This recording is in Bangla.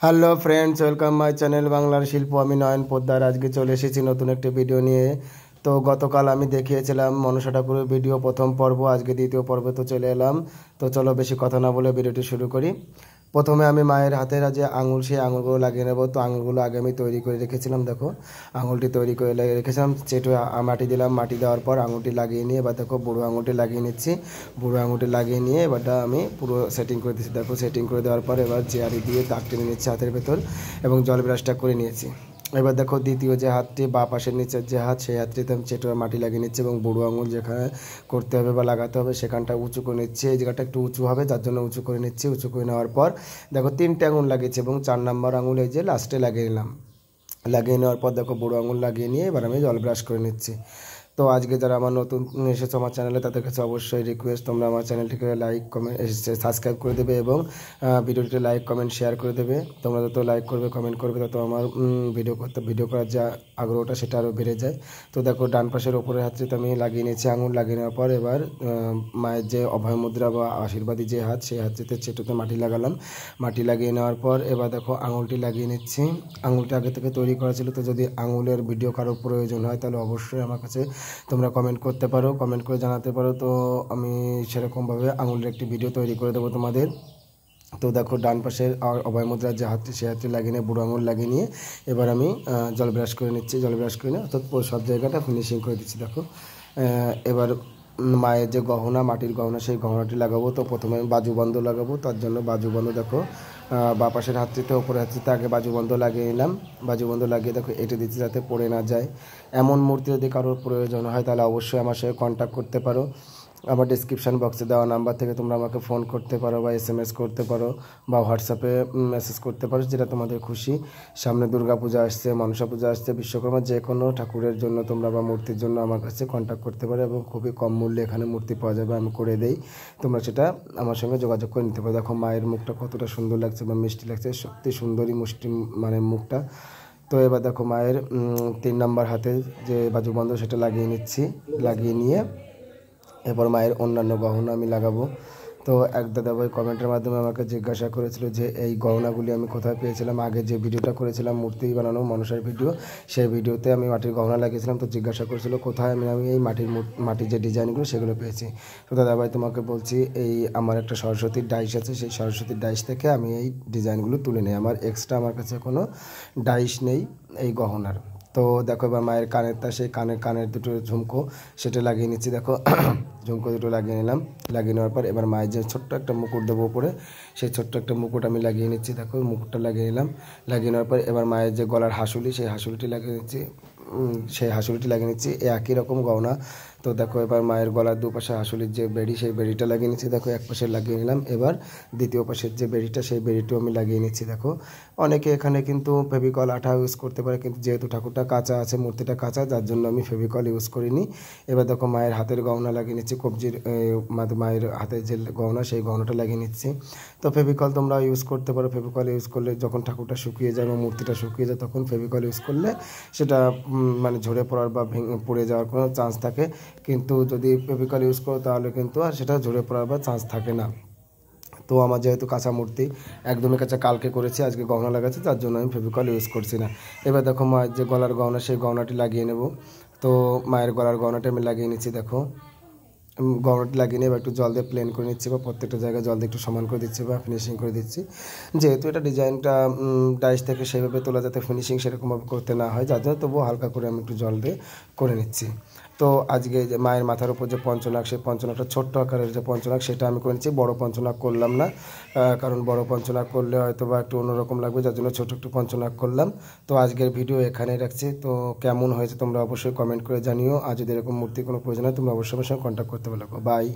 Hello friends, welcome my channel বাংলার শিল্প। আমি নয়ন পোদ্দার। আজকে চলে এসেছি নতুন একটি ভিডিও নিয়ে। তো গতকাল আমি দেখিয়েছিলাম মনসা ঠাকুরের ভিডিও প্রথম পর্ব, আজকে দ্বিতীয় পর্বে তো চলে এলাম। তো চলো বেশি কথা না বলে ভিডিওটি শুরু করি। প্রথমে আমি মায়ের হাতের যে আঙুল, সেই আঙুলগুলো লাগিয়ে নেবো। তো আঙুলগুলো আগে আমি তৈরি করে রেখেছিলাম, দেখো আঙুলটি তৈরি করে রেখেছিলাম। চেটে মাটি দিলাম, মাটি দেওয়ার পর আঙুলটি লাগিয়ে নিয়ে এবার দেখো বুড়ো আঙুলটি লাগিয়ে নিচ্ছি। বুড়ো আঙুলটি লাগিয়ে নিয়ে এবারটা আমি পুরো সেটিং করে দিচ্ছি। দেখো সেটিং করে দেওয়ার পর এবার চেয়ারি দিয়ে দাগ টেনে নিচ্ছি হাতের ভেতর এবং জল ব্রাশটা করে নিয়েছি। এবার দেখো দ্বিতীয় যে হাতটি, বা পাশের নিচের যে হাত, সেই হাতটিতে আমি চেটোয়া মাটি লাগিয়ে নিচ্ছি এবং বুড়ো আঙুল যেখানে করতে হবে বা লাগাতে হবে সেখানটা উঁচু করে নিচ্ছি। এই জায়গাটা একটু উঁচু হবে, যার জন্য উঁচু করে নিচ্ছি। উঁচু করে নেওয়ার পর দেখো 3টে আঙুল লাগিয়েছি এবং 4 নম্বর আঙুল এই যে লাস্টে লাগিয়ে নিলাম। লাগিয়ে নেওয়ার পর দেখো বুড়ো আঙুল লাগিয়ে নিয়ে এবার আমি জল ব্রাশ করে নিচ্ছি। তো আজকে যারা আমার নতুন এসেছো আমার চ্যানেলে, তাদের কাছে অবশ্যই রিকোয়েস্ট, তোমরা আমার চ্যানেলটিকে লাইক কমেন্ট সাবস্ক্রাইব করে দেবে এবং ভিডিওটিতে লাইক কমেন্ট শেয়ার করে দেবে। তোমরা যত লাইক করবে কমেন্ট করবে তত আমার ভিডিও করার যা আগ্রহটা সেটা আরও বেড়ে যায়। তো দেখো ডান পাশের ওপরের হাতটিতে আমি লাগিয়ে নিয়েছি আঙুল। লাগিয়ে নেওয়ার পর এবার মায়ের যে অভয় মুদ্রা বা আশীর্বাদী যে হাত, সেই হাতটিতে চেটোতে মাটি লাগালাম। মাটি লাগিয়ে নেওয়ার পর এবার দেখো আঙুলটি লাগিয়ে নিচ্ছি। আঙুলটা আগে থেকে তৈরি করা ছিল, তো যদি আঙুলের ভিডিও কারো প্রয়োজন হয় তাহলে অবশ্যই আমার কাছে তোমরা কমেন্ট করতে পারো, কমেন্ট করে জানাতে পারো। তো আমি সেরকমভাবে আঙুলের একটি ভিডিও তৈরি করে দেবো তোমাদের। তো দেখো ডান পাশের অভয় মুদ্রার যে হাতটি, সেই হাতটি লাগিয়ে নিয়ে বুড়ো আঙুল লাগিয়ে নিয়ে এবার আমি জল ব্রাশ করে নিচ্ছি। জল ব্রাশ করে নিয়ে অর্থাৎ সব জায়গাটা ফিনিশিং করে দিচ্ছি। দেখো এবার মায়ের যে গহনা, মাটির গহনা, সেই গহনাটি লাগাবো। তো প্রথমে আমি বাজুবন্ধ লাগাবো, তার জন্য বাজুবন্ধ দেখো বা পাশের হাতটিতে ওপরের হাতটিতে আগে বাজুবন্ধ লাগিয়ে নিলাম। বাজুবন্ধ লাগিয়ে দেখো এঁটে দিচ্ছি যাতে পড়ে না যায়। এমন মূর্তি যদি কারোর প্রয়োজন হয় তাহলে অবশ্যই আমার সাথে কন্ট্যাক্ট করতে পারো। আমার ডিসক্রিপশান বক্সে দেওয়া নাম্বার থেকে তোমরা আমাকে ফোন করতে পারো বা SMS করতে পারো বা হোয়াটসঅ্যাপে মেসেজ করতে পারো, যেটা তোমাদের খুশি। সামনে দুর্গাপূজা আসছে, মনসা পূজা আসছে, বিশ্বকর্মা, যে কোনো ঠাকুরের জন্য তোমরা বা মূর্তির জন্য আমার কাছে কন্ট্যাক্ট করতে পারো এবং খুবই কম মূল্যে এখানে মূর্তি পাওয়া যাবে, আমি করে দেই। তোমরা সেটা আমার সঙ্গে যোগাযোগ করে নিতে পারো। দেখো মায়ের মুখটা কতটা সুন্দর লাগছে বা মিষ্টি লাগছে, সত্যি সুন্দরী মুষ্টি মানে মুখটা। তো এবার দেখো মায়ের 3 নম্বর হাতে যে বাজুবন্ধ সেটা লাগিয়ে নিচ্ছি। লাগিয়ে নিয়ে এরপর মায়ের অন্যান্য গহনা আমি লাগাবো। তো এক দাদাভাই কমেন্টের মাধ্যমে আমাকে জিজ্ঞাসা করেছিল যে এই গহনাগুলি আমি কোথায় পেয়েছিলাম। আগে যে ভিডিওটা করেছিলাম মূর্তি বানানো মনসার ভিডিও, সেই ভিডিওতে আমি মাটির গহনা লাগিয়েছিলাম। তো জিজ্ঞাসা করেছিল কোথায় আমি এই মাটির যে ডিজাইনগুলো সেগুলো পেয়েছি। তো দাদাভাই তোমাকে বলছি, এই আমার একটা সরস্বতীর ডাইস আছে, সেই সরস্বতীর ডাইস থেকে আমি এই ডিজাইনগুলো তুলে নিই। আমার এক্সট্রা আমার কাছে কোনো ডাইস নেই এই গহনার। তো দেখো এবার মায়ের কানের তা, সেই কানের দুটো ঝুমকো সেটা লাগিয়ে নিচ্ছি। দেখো ঝুমকো দুটো লাগিয়ে নিলাম। লাগিয়ে নেওয়ার পর এবার মায়ের যে ছোট্ট একটা মুকুট দেবো উপরে, সেই ছোট্ট একটা মুকুট আমি লাগিয়ে নিচ্ছি। দেখো মুকুটটা লাগিয়ে নিলাম। লাগিয়ে নেওয়ার পর এবার মায়ের যে গলার হাসুলি, সেই হাসুলিটি লাগিয়ে নিচ্ছি। লাগিয়ে নিচ্ছি একই রকম গহনা। তো দেখো এবার মায়ের গলার দুপাশে হাসুলির যে বেড়ি, সেই বেড়িটা লাগিয়ে নিচ্ছি। দেখো এক পাশে লাগিয়ে নিলাম। এবার দ্বিতীয় পাশের যে বেড়িটা, সেই বেড়িটিও আমি লাগিয়ে নিচ্ছি। দেখো অনেকে এখানে কিন্তু ফেভিকল আঠা ইউজ করতে পারে, কিন্তু যেহেতু ঠাকুরটা কাঁচা আছে, মূর্তিটা কাঁচা, যার জন্য আমি ফেভিকল ইউজ করিনি। এবার দেখো মায়ের হাতের গহনা লাগিয়ে নিচ্ছি। কবজির মায়ের হাতের যে গহনা, সেই গহনাটা লাগিয়ে নিচ্ছি। তো ফেভিকল তোমরা ইউজ করতে পারো। ফেভিকল ইউজ করলে যখন ঠাকুরটা শুকিয়ে যায় বা মূর্তিটা শুকিয়ে যায়, তখন ফেভিকল ইউজ করলে সেটা মানে ঝরে পড়ার বা পড়ে যাওয়ার কোনো চান্স থাকে। কিন্তু যদি ফেভিকল ইউজ করো তাহলে কিন্তু আর সেটা ঝরে পড়ার বা চান্স থাকে না। তো আমার যেহেতু কাঁচা মূর্তি, একদমই কাঁচা, কালকে করেছি, আজকে গহনা লাগাচ্ছি, তার জন্য আমি ফেভিকল ইউজ করছি না। এবার দেখো মায়ের যে গলার গহনা, সেই গহনাটি লাগিয়ে নেব। তো মায়ের গলার গহনাটি আমি লাগিয়ে নিচ্ছি। দেখো গহনাটি লাগিয়ে নিয়ে এবার একটু জল দিয়ে প্লেন করে নিচ্ছি বা প্রত্যেকটা জায়গায় জল দিয়ে একটু সমান করে দিচ্ছি বা ফিনিশিং করে দিচ্ছি। যেহেতু এটা ডিজাইনটা ডাইস থেকে সেভাবে তোলা, যাতে ফিনিশিং সেরকমভাবে করতে না হয়, যার জন্য তবুও হালকা করে আমি একটু জল দিয়ে করে নিচ্ছি। তো আজকে যে মায়ের মাথার উপর যে পঞ্চনাগ, সেই পঞ্চনাগটা ছোট্ট আকারের যে পঞ্চনাগ, সেটা আমি করে নিচ্ছি। বড় পঞ্চনাগ করলাম না, কারণ বড় পঞ্চনাগ করলে হয়তো বা একটু অন্যরকম লাগবে, যার জন্য ছোটো একটু পঞ্চনাগ করলাম। তো আজকের ভিডিও এখানেই রাখছি। তো কেমন হয়েছে তোমরা অবশ্যই কমেন্ট করে জানিও। আর যদি এরকম মূর্তি কোনো প্রয়োজন হয় তোমরা অবশ্যই আমার সঙ্গে কন্ট্যাক্ট করতে পারো। বাই।